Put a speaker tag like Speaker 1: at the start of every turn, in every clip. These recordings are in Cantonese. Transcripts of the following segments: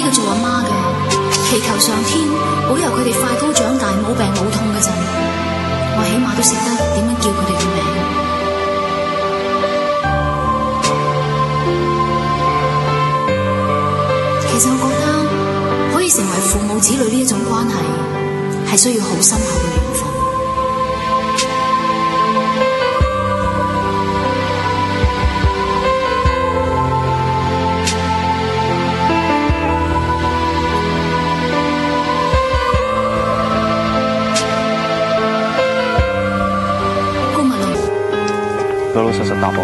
Speaker 1: 個做阿媽嘅，祈求上天保佑佢哋快高長大，冇病冇痛嗰陣，我起碼都識得點樣叫佢哋嘅名。其實我覺得可以成為父母子女呢一種關係，係需要好深厚嘅緣分。高文龍，
Speaker 2: 老老實實答我，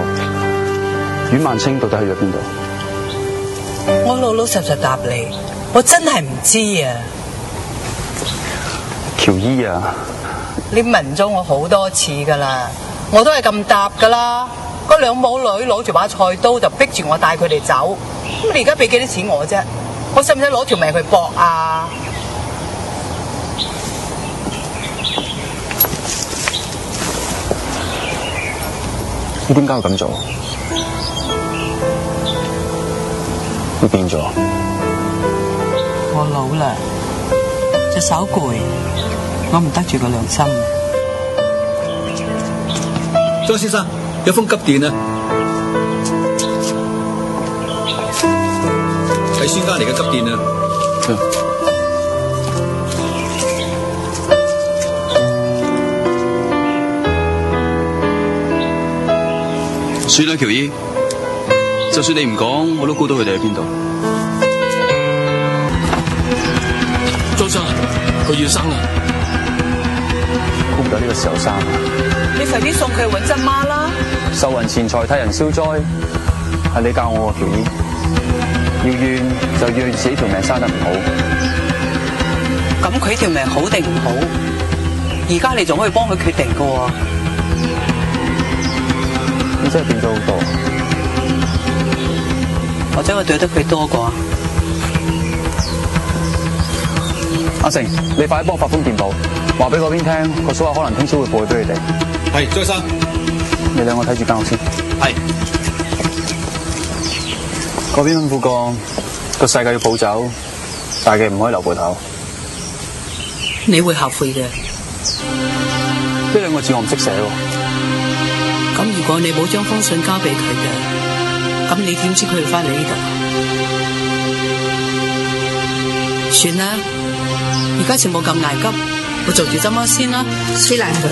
Speaker 2: 阮萬清到底去咗邊度？
Speaker 3: 我老老實實答你，我真係唔知啊。
Speaker 2: 喬姨啊，
Speaker 3: 你問咗我好多次噶啦，我都係咁答噶啦。嗰兩母女攞住把菜刀就逼住我帶佢哋走，咁你而家俾幾多錢我啫？我使唔使攞條命去搏啊？
Speaker 2: 你點解會咁做？你變咗？
Speaker 3: 我老啦，隻手攰，我唔得住個良心。
Speaker 4: 張先生，有封急電啊，係孫家嚟嘅急電啊。
Speaker 5: 算啦，喬姨，就算你唔講，我都估到佢哋喺邊度。
Speaker 6: 莊生，佢要生啦！
Speaker 2: 估唔到呢個時候生啊！
Speaker 3: 你快啲送佢去搵針媽啦！
Speaker 2: 受人錢財替人消災，係你教我喎，喬姨。要怨就怨自己條命生得唔好。
Speaker 3: 咁佢條命好定唔好？而家你仲可以幫佢決定噶喎。
Speaker 2: 你真係變咗好多，
Speaker 3: 或者我對得佢多過。
Speaker 2: 阿成，你快啲幫我發封電報，話俾嗰邊聽，個數可能聽朝會報俾佢哋。
Speaker 4: 係，張生，
Speaker 2: 你兩個睇住間屋先。
Speaker 4: 係。
Speaker 2: 嗰邊吩咐過，個世界要抱走，大嘅唔可以留步頭。
Speaker 3: 你會後悔嘅。
Speaker 2: 呢兩個字我唔識寫喎。
Speaker 3: 咁如果你冇將封信交俾佢嘅，咁你點知佢會翻嚟呢度？算啦，而家全部咁危急，我做住針媽先啦，撕爛佢。